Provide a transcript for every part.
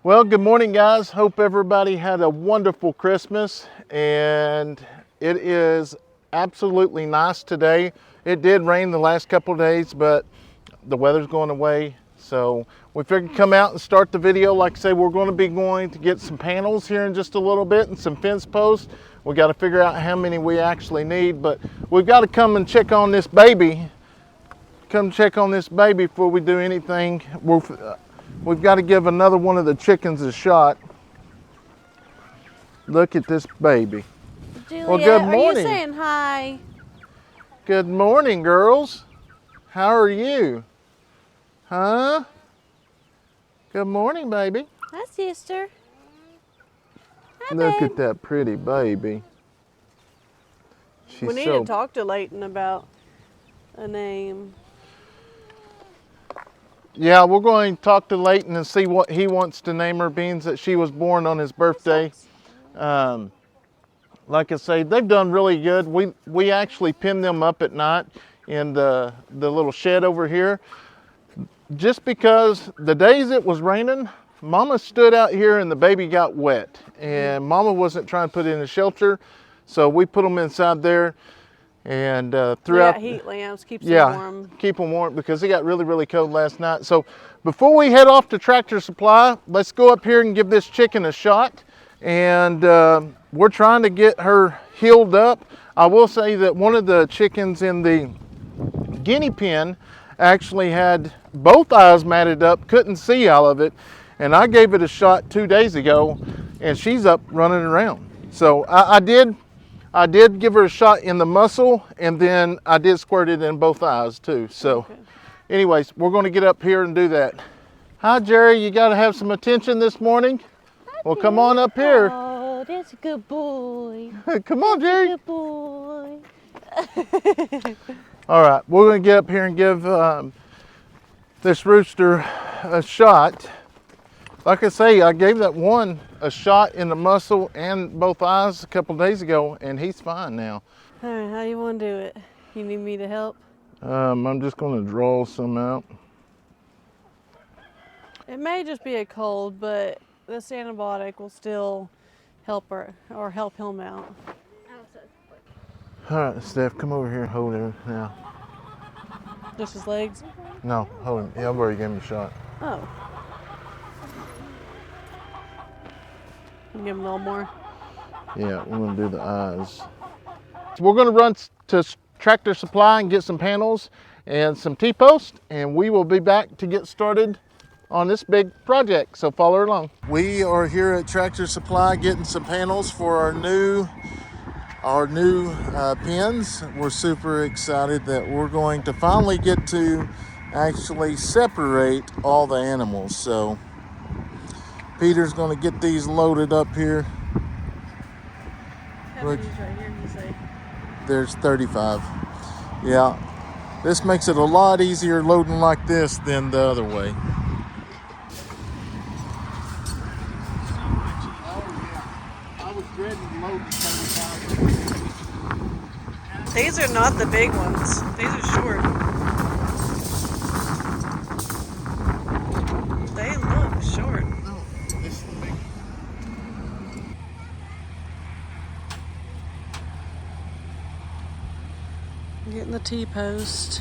Well, good morning, guys. Hope everybody had a wonderful Christmas, and it is absolutely nice today. It did rain the last couple of days, but the weather's going away, so we figured come out and start the video. Like I say, we're going to get some panels here in just a little bit and some fence posts. We got to figure out how many we actually need, but we've got to come and check on this baby. Come check on this baby before we do anything. We've got to give another one of the chickens a shot. Look at this baby. Juliet, well, good morning. Are you saying hi? Good morning, girls. How are you? Huh? Good morning, baby. Hi, sister. Hi, Look babe. at that pretty baby. We need to talk to Leighton about a name. Yeah, we're going to talk to Leighton and see what he wants to name her, being that she was born on his birthday. Like I say, they've done really good. We actually pin them up at night in the little shed over here. Just because the days it was raining, Mama stood out here and the baby got wet. And Mama wasn't trying to put it in a shelter, so we put them inside there. And throughout heat lamps, keeps them warm. Keep them warm because it got really, really cold last night. So before we head off to Tractor Supply, let's go up here and give this chicken a shot. And we're trying to get her healed up. I will say that one of the chickens in the guinea pen actually had both eyes matted up, couldn't see all of it. And I gave it a shot 2 days ago, and she's up running around. So I did give her a shot in the muscle, and then I did squirt it in both eyes too. So anyways, we're going to get up here and do that. Hi, Jerry. You got to have some attention this morning. Well, come on up here. Oh, that's a good boy. Come on, Jerry. Good boy. All right, we're going to get up here and give this rooster a shot. Like I say, I gave that one a shot in the muscle and both eyes a couple days ago, and he's fine now. All right, how you want to do it? You need me to help? I'm just going to draw some out. It may just be a cold, but this antibiotic will still help her or help him out. All right, Steph, come over here and hold him now. Just his legs? No, hold him. Yeah, I've already gave him a shot. Oh. Give him a little more. Yeah, we're going to do the eyes. So we're going to run to Tractor Supply and get some panels and some T-posts, and we will be back to get started on this big project, so follow along. We are here at Tractor Supply getting some panels for our new pens. We're super excited that we're going to finally get to actually separate all the animals. So Peter's going to get these loaded up here. How many right here, you say? There's 35. Yeah, this makes it a lot easier loading like this than the other way. I was dreading loading 35. These are not the big ones. These are short. They look short. No, this is the big. Getting the T-post.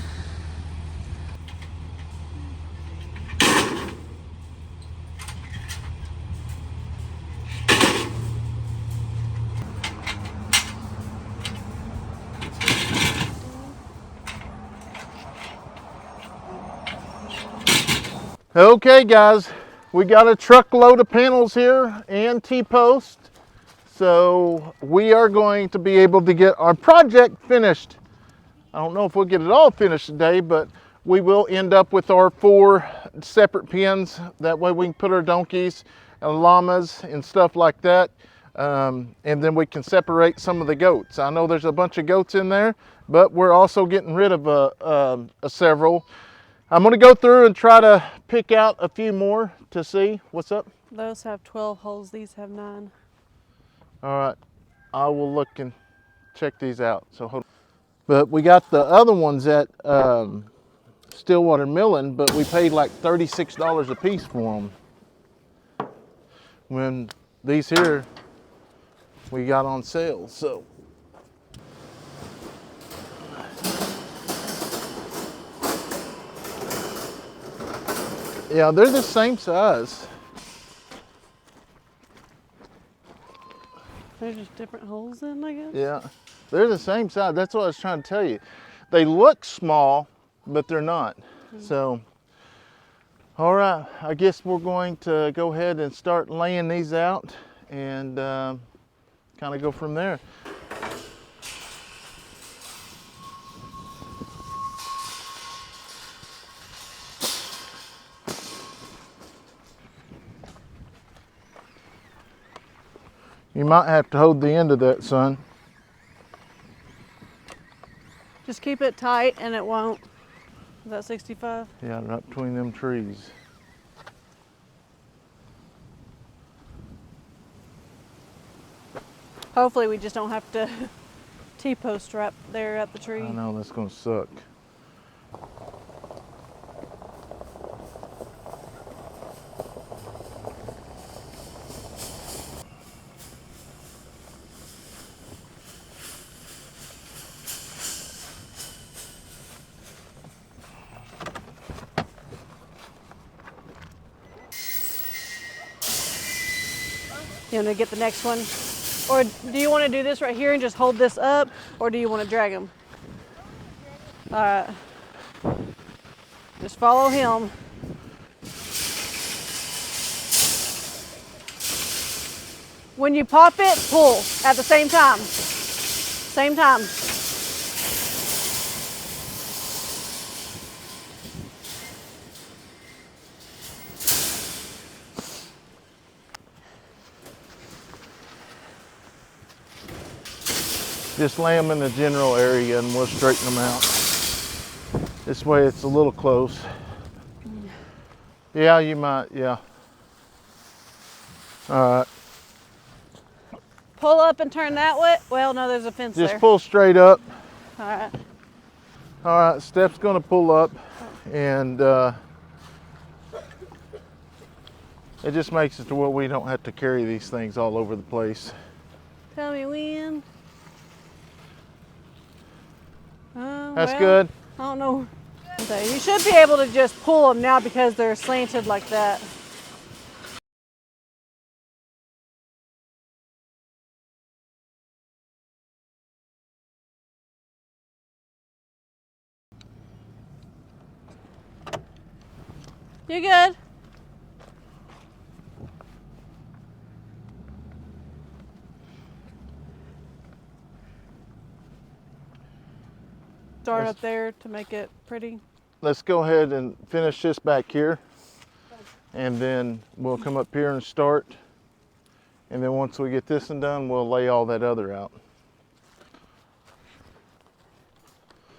Okay, guys, we got a truckload of panels here and T-post. So we are going to be able to get our project finished. I don't know if we'll get it all finished today, but we will end up with our 4 separate pens. That way we can put our donkeys and llamas and stuff like that. And then we can separate some of the goats. I know there's a bunch of goats in there, but we're also getting rid of several. I'm going to go through and try to pick out a few more to see what's up. Those have 12 holes, these have 9. All right, I will look and check these out. So hold on. But we got the other ones at Stillwater Milling, but we paid like $36 a piece for them. when these here we got on sale. So yeah, they're the same size. There's just different holes in, I guess. Yeah, they're the same size. That's what I was trying to tell you. They look small, but they're not. So, all right, I guess we're going to go ahead and start laying these out and kind of go from there. You might have to hold the end of that, son. Just keep it tight and it won't. Is that 65? Yeah, right between them trees. Hopefully we just don't have to T-post strap there at the tree. I know, that's gonna suck. You want to get the next one? Or do you want to do this right here and just hold this up? Or do you want to drag them? All right. Just follow him. When you pop it, pull at the same time. Same time. Just lay them in the general area and we'll straighten them out. This way it's a little close. Yeah, you might, yeah. All right. Pull up and turn that way. Well, no, there's a fence there. Just pull straight up. All right. All right, Steph's gonna pull up and it just makes it to where we don't have to carry these things all over the place. Tell me when. That's well, good. I don't know. Okay, you should be able to just pull them now because they're slanted like that. You good? Start up there to make it pretty. Let's go ahead and finish this back here and then we'll come up here and start. And then once we get this one done, we'll lay all that other out.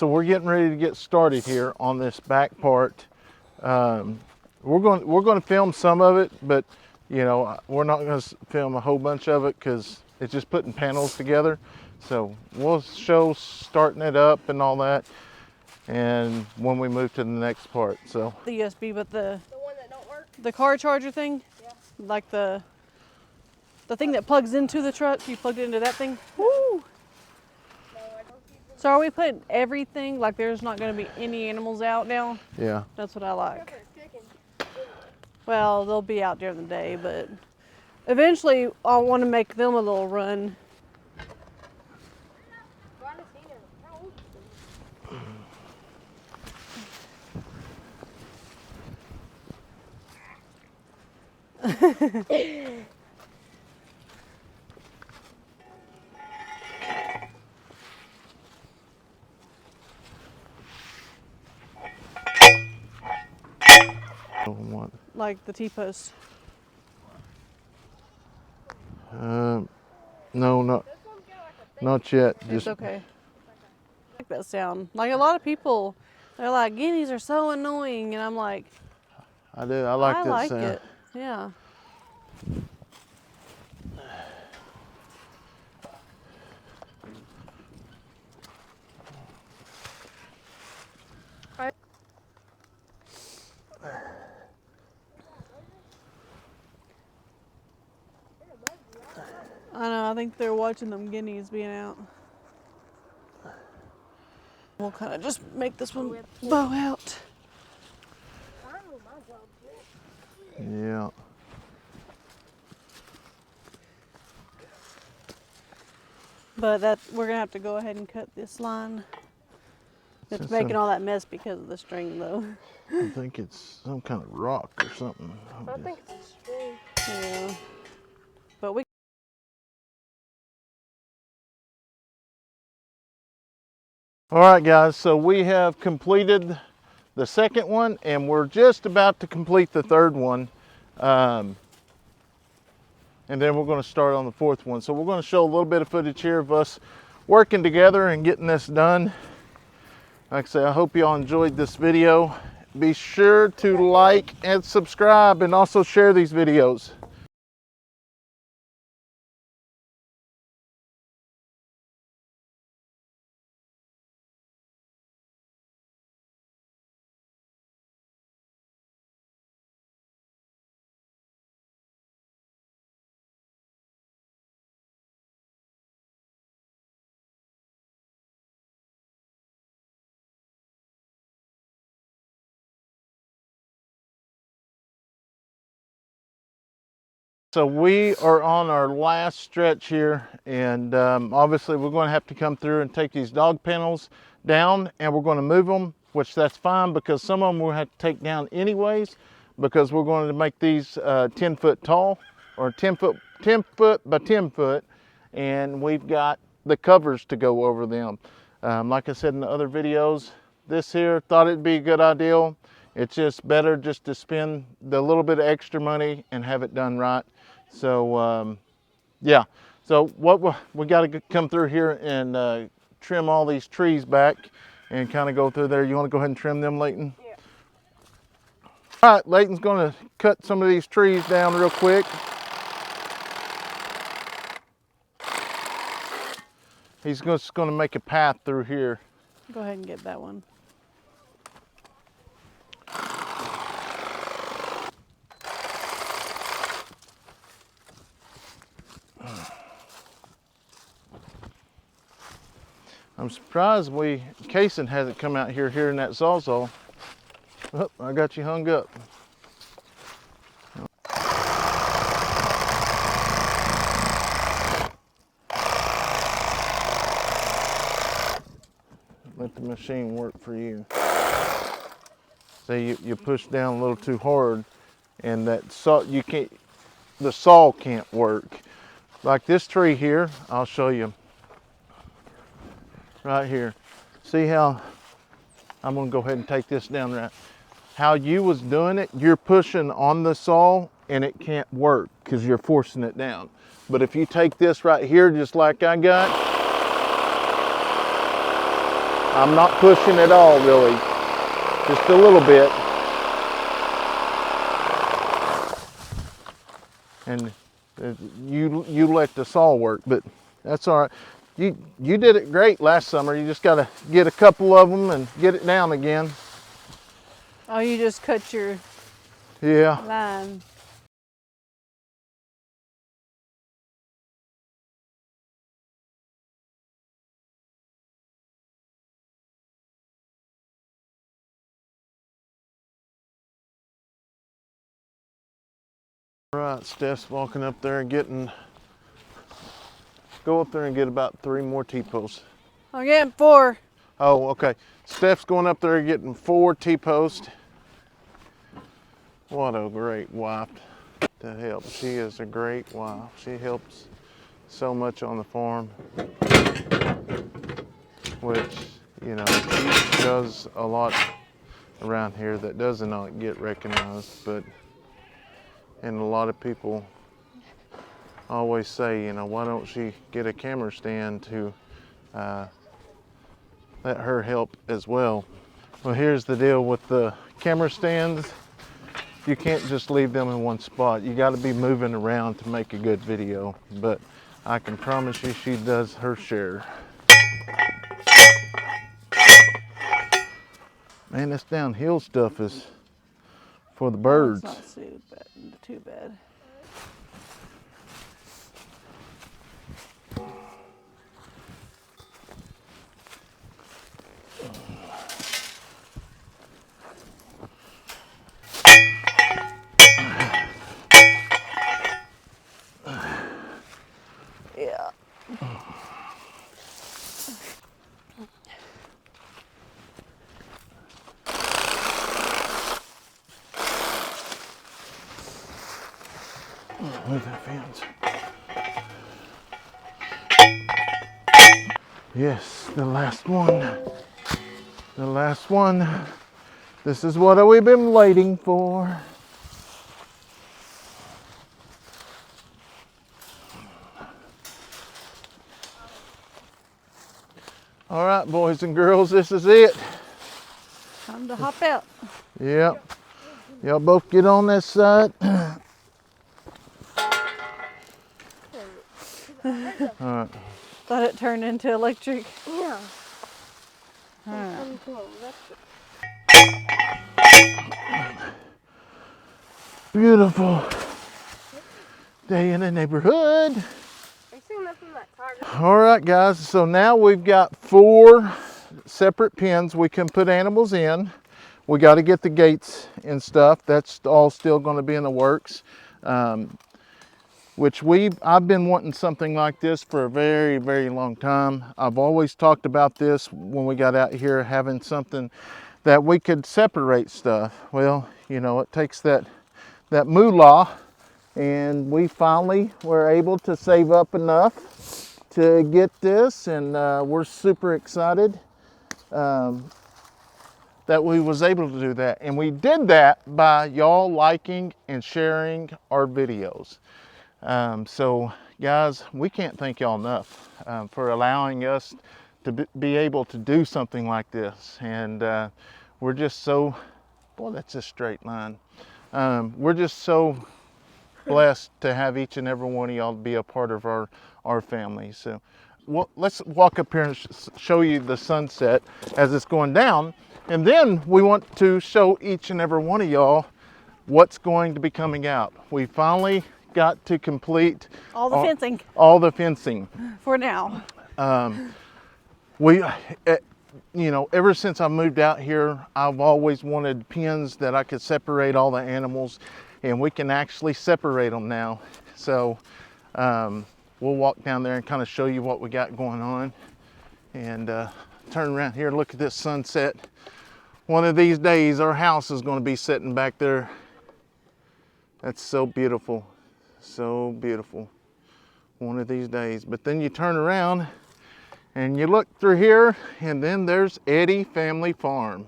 So we're getting ready to get started here on this back part. We're going to film some of it, but you know, we're not going to film a whole bunch of it because it's just putting panels together. So we'll show starting it up and all that, and when we move to the next part. So The USB, but the one that don't work? the car charger thing, Yeah. like the thing that plugs into the truck. You plugged it into that thing. Woo! No, I don't keep them. So are we putting everything? Like there's not going to be any animals out now? yeah, That's what I like. Chicken. Well, they'll be out during the day, but eventually I want to make them a little run. what? Like the T-post. No, not yet. It's okay. I like that sound. Like a lot of people, they're like, guineas are so annoying. And I'm like, I do. I like I that like sound. it. Yeah. I know, I think they're watching them guineas being out. We'll kind of just make this one bow out. Finally, my job's it. Yeah. But that we're gonna have to go ahead and cut this line. It's Since making all that mess because of the string though. I think it's some kind of rock or something. I think it's a string. Yeah. But we All right, guys, so we have completed the second one and we're just about to complete the third one. And then we're going to start on the fourth one. So we're going to show a little bit of footage here of us working together and getting this done. Like I say, I hope you all enjoyed this video. Be sure to like and subscribe and also share these videos. So we are on our last stretch here, and obviously we're going to have to come through and take these dog panels down, and we're going to move them, which that's fine because some of them we'll have to take down anyways, because we're going to make these 10 foot tall, or 10 foot by 10 foot, and we've got the covers to go over them. Like I said in the other videos, this here, thought it'd be a good idea. It's just better just to spend the little bit of extra money and have it done right. So yeah, so what we got to come through here and trim all these trees back and kind of go through there. You want to go ahead and trim them, Leighton? Yeah. All right, Leighton's going to cut some of these trees down real quick. He's just going to make a path through here. go ahead and get that one. I'm surprised Kayson hasn't come out here hearing that sawzall. Oh, I got you hung up. Let the machine work for you. See, you push down a little too hard, and that saw the saw can't work. Like this tree here, I'll show you. Right here. See how I'm gonna go ahead and take this down right. How you was doing it, you're pushing on the saw and it can't work because you're forcing it down. But if you take this right here, just like I got, I'm not pushing at all really, just a little bit. And you let the saw work, but that's all right. You did it great last summer. You just got to get a couple of them and get it down again. Oh, you just cut your line. All right, Steph's walking up there and go up there and get about 3 more T-posts. I'm getting 4. Oh, okay. Steph's going up there getting 4 T-posts. What a great wife to help. She is a great wife. She helps so much on the farm, which, you know, she does a lot around here that does not get recognized, and a lot of people always say, you know, why don't she get a camera stand to let her help as well. Well, here's the deal with the camera stands. You can't just leave them in one spot. You got to be moving around to make a good video, but I can promise you she does her share. Man, this downhill stuff is for the birds. It's not too bad. Move that fence. Yes, the last one. The last one. This is what we've been waiting for. All right, boys and girls, this is it. Time to hop out. Yep. Y'all both get on this side. All right. Thought it turned into electric. Yeah. Alright. Beautiful day in the neighborhood. Are you seeing that from that target? All right, guys, so now we've got 4 separate pens we can put animals in. We got to get the gates and stuff. That's all still going to be in the works. I've been wanting something like this for a very, very long time. I've always talked about this when we got out here, having something that we could separate stuff. Well, you know, it takes that moolah, and we finally were able to save up enough to get this, and we're super excited that we was able to do that. And we did that by y'all liking and sharing our videos. So guys, we can't thank y'all enough for allowing us to be able to do something like this. And we're just so, boy, that's a straight line. We're just so blessed to have each and every one of y'all be a part of our family. So let's walk up here and show you the sunset as it's going down. And then we want to show each and every one of y'all what's going to be coming out. We finally got to complete All the fencing. All the fencing. For now. You know, ever since I moved out here, I've always wanted pens that I could separate all the animals, and we can actually separate them now. So we'll walk down there and kind of show you what we got going on, and turn around here, look at this sunset. One of these days, our house is going to be sitting back there. That's so beautiful, so beautiful. One of these days. But then you turn around and you look through here, and then there's Eddy Family Farm.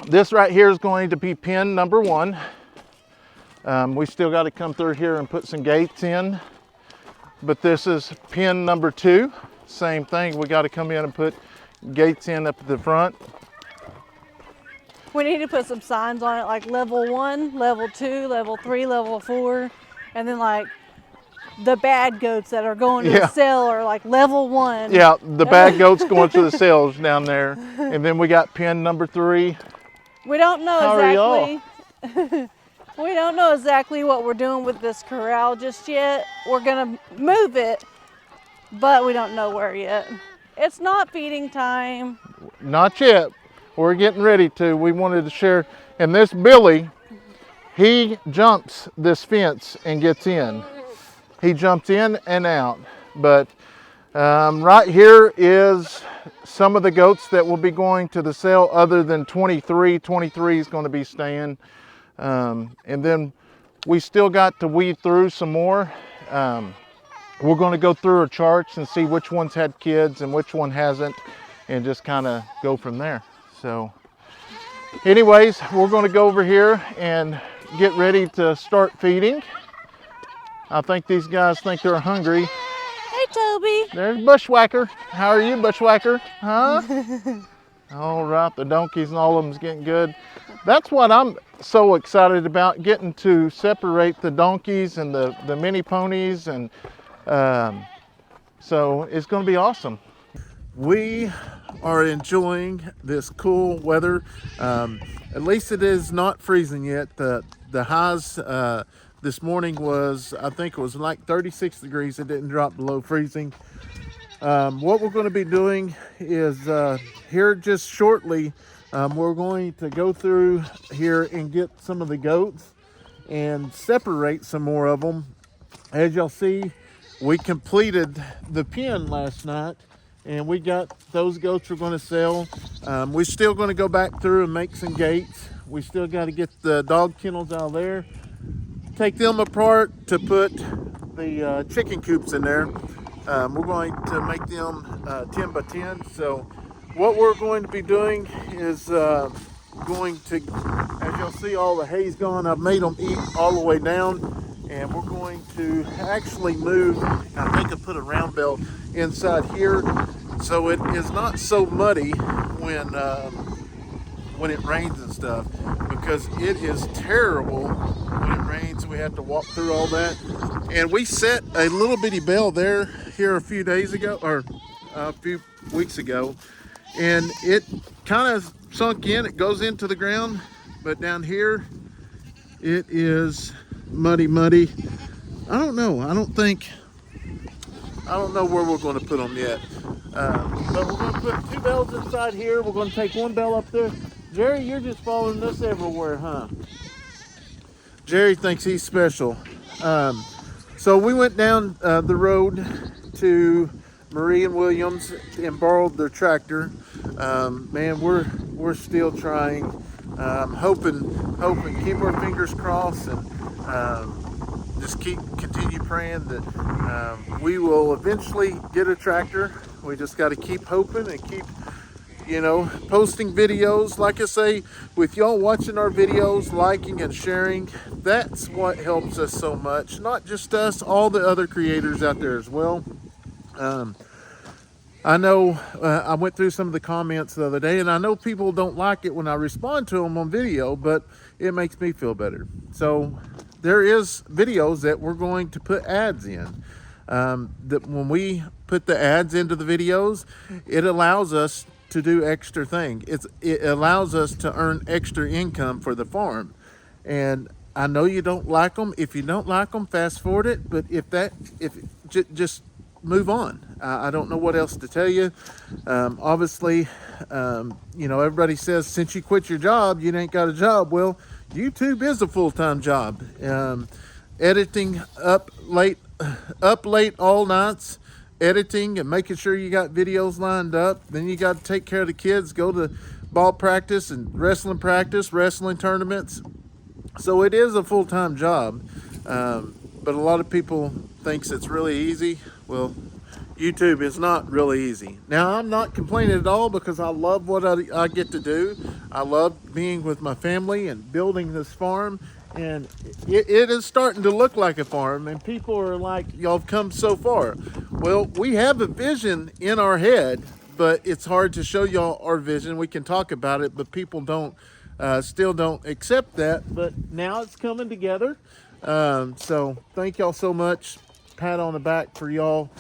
This right here is going to be pen number 1. We still got to come through here and put some gates in. But this is pen number 2. Same thing, we got to come in and put gates in up at the front. We need to put some signs on it, like level 1, level 2, level 3, level 4, and then like the bad goats that are going to the cell are like level 1. Yeah, the bad goats going to the cells down there. And then we got pen number 3. We don't know How exactly. We don't know exactly what we're doing with this corral just yet. We're gonna move it, but we don't know where yet. It's not feeding time. Not yet. We're getting ready to. We wanted to share. And this Billy, he jumps this fence and gets in. He jumps in and out. But right here is some of the goats that will be going to the sale, other than 23. 23 is going to be staying. And then we still got to weed through some more. We're going to go through our charts and see which ones had kids and which one hasn't, and just kind of go from there. So anyways, we're going to go over here and get ready to start feeding. I think these guys think they're hungry. Hey, Toby. There's Bushwhacker. How are you, Bushwhacker? Huh? All right, the donkeys and all of them's getting good. That's what I'm so excited about, getting to separate the donkeys and the mini ponies, and so it's going to be awesome. We are enjoying this cool weather. At least it is not freezing yet. The highs this morning was, I think it was like 36 degrees. It didn't drop below freezing. What we're going to be doing is here just shortly, we're going to go through here and get some of the goats and separate some more of them. As y'all see, we completed the pen last night, and we got those goats we're going to sell. We're still going to go back through and make some gates. We still got to get the dog kennels out of there. take them apart to put the chicken coops in there. We're going to make them 10 by 10. So what we're going to be doing is going to, as you'll see, all the hay's gone. I've made them eat all the way down, and we're going to actually move. I think I put a round belt inside here so it is not so muddy when it rains and stuff, because it is terrible when it rains. We have to walk through all that. And we set a little bitty bell there here a few days ago, or a few weeks ago, and it kind of sunk in. It goes into the ground, but down here it is muddy. I don't know. I don't know where we're going to put them yet. But we're going to put 2 bells inside here. We're going to take 1 bell up there. Jerry, you're just following us everywhere, huh? Jerry thinks he's special. So we went down the road to Marie and Williams and borrowed their tractor. Man, we're still trying. Hoping, keep our fingers crossed, and just continue praying that we will eventually get a tractor. We just got to keep hoping and keep, posting videos. Like I say, with y'all watching our videos, liking and sharing, that's what helps us so much. Not just us, all the other creators out there as well. I know I went through some of the comments the other day, and I know people don't like it when I respond to them on video, but it makes me feel better. So there is videos that we're going to put ads in. That when we put the ads into the videos, it allows us to do extra things. It allows us to earn extra income for the farm. And I know you don't like them. If you don't like them, fast forward it. But just move on. I don't know what else to tell you. Obviously, everybody says since you quit your job, you ain't got a job. Well, YouTube is a full-time job. Editing up late all nights, editing and making sure you got videos lined up. Then you got to take care of the kids, go to ball practice and wrestling practice, wrestling tournaments. So it is a full-time job. But a lot of people thinks it's really easy. Well, YouTube is not really easy. Now, I'm not complaining at all because I love what I get to do. I love being with my family and building this farm. And it is starting to look like a farm, and people are like, y'all have come so far. Well, we have a vision in our head, but it's hard to show y'all our vision. We can talk about it, but people still don't accept that. But now it's coming together. So thank y'all so much. Pat on the back for y'all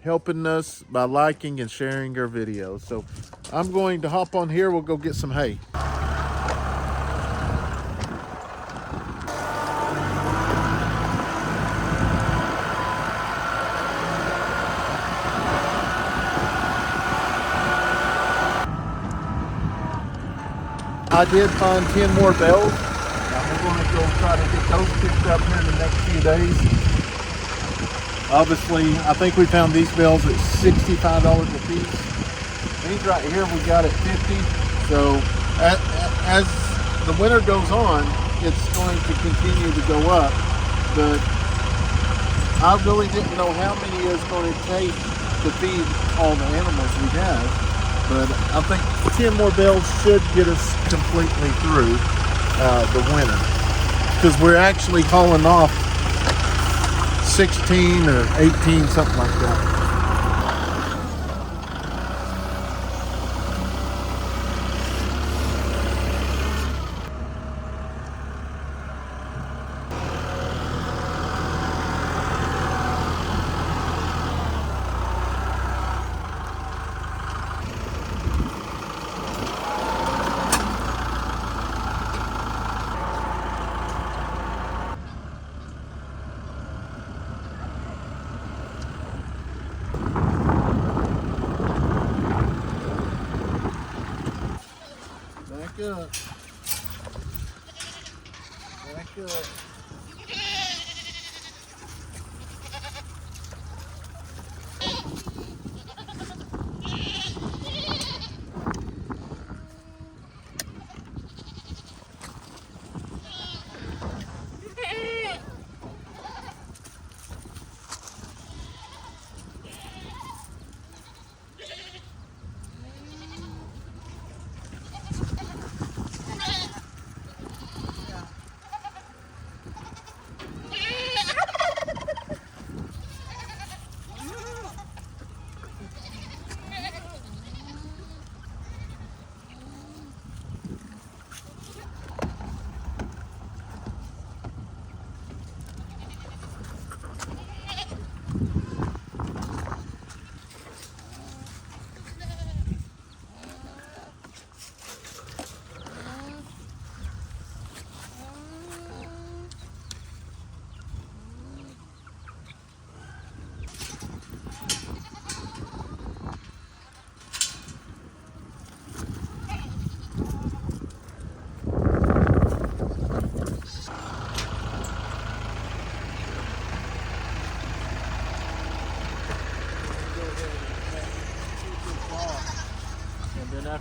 helping us by liking and sharing our videos. So I'm going to hop on here. We'll go get some hay. I did find 10 more bells. We're going to go try to get those picked up here in the next few days. Obviously, I think we found these bells at $65 a piece. These right here we got at $50. So as the winter goes on, it's going to continue to go up. But I really didn't know how many it's going to take to feed all the animals we have. But I think 10 more bells should get us completely through the winter. Because we're actually hauling off 16 or 18, something like that. Back up. Back up.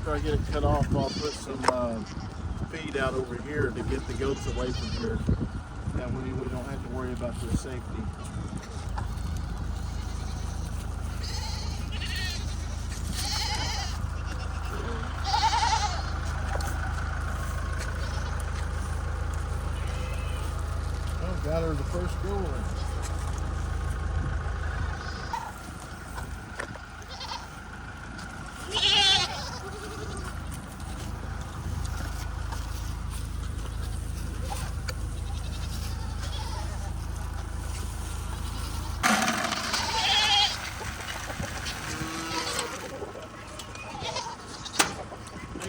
after I get it cut off, I'll put some feed out over here to get the goats away from here. That way we don't have to worry about their safety. Oh, got her the first goal.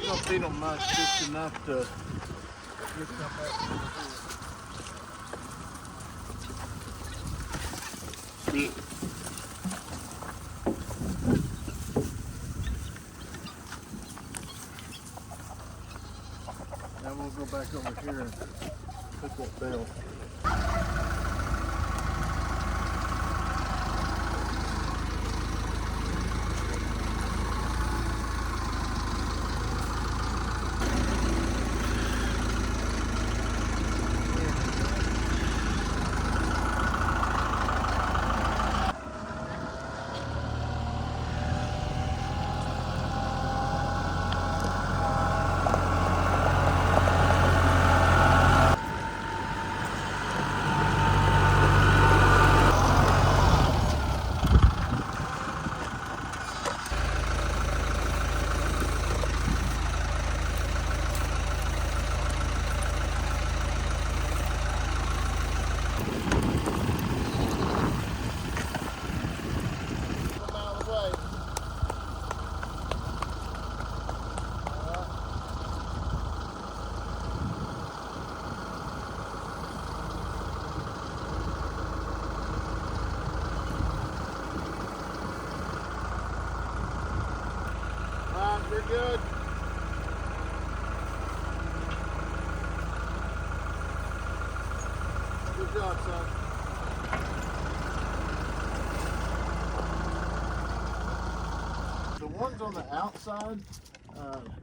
Don't feed them much, just enough to get stuff out. Now we'll go back over here and put that bell. You're good. Good job, son. The ones on the outside,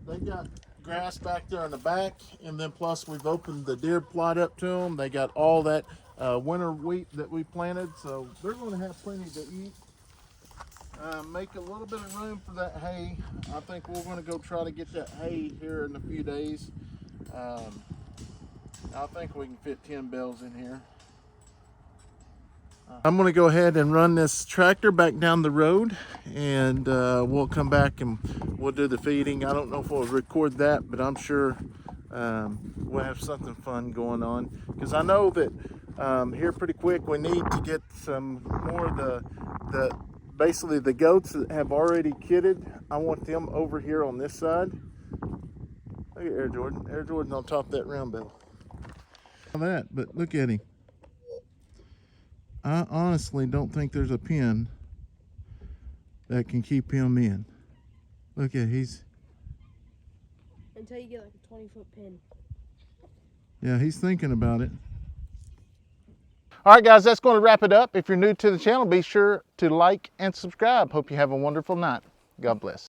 they got grass back there in the back, and then plus we've opened the deer plot up to them. They got all that winter wheat that we planted, so they're going to have plenty to eat. Make a little bit of room for that hay. I think we're going to go try to get that hay here in a few days. I think we can fit 10 bales in here. I'm going to go ahead and run this tractor back down the road, and we'll come back and we'll do the feeding. I don't know if we'll record that, but I'm sure we'll have something fun going on, because I know that here pretty quick we need to get some more of the basically the goats that have already kidded. I want them over here on this side. Look at Air Jordan. Air Jordan on top of that round bell. That, but look at him. I honestly don't think there's a pen that can keep him in. Look at he's. Until you get like a 20-foot pin. Yeah, he's thinking about it. All right, guys, that's going to wrap it up. If you're new to the channel, be sure to like and subscribe. Hope you have a wonderful night. God bless.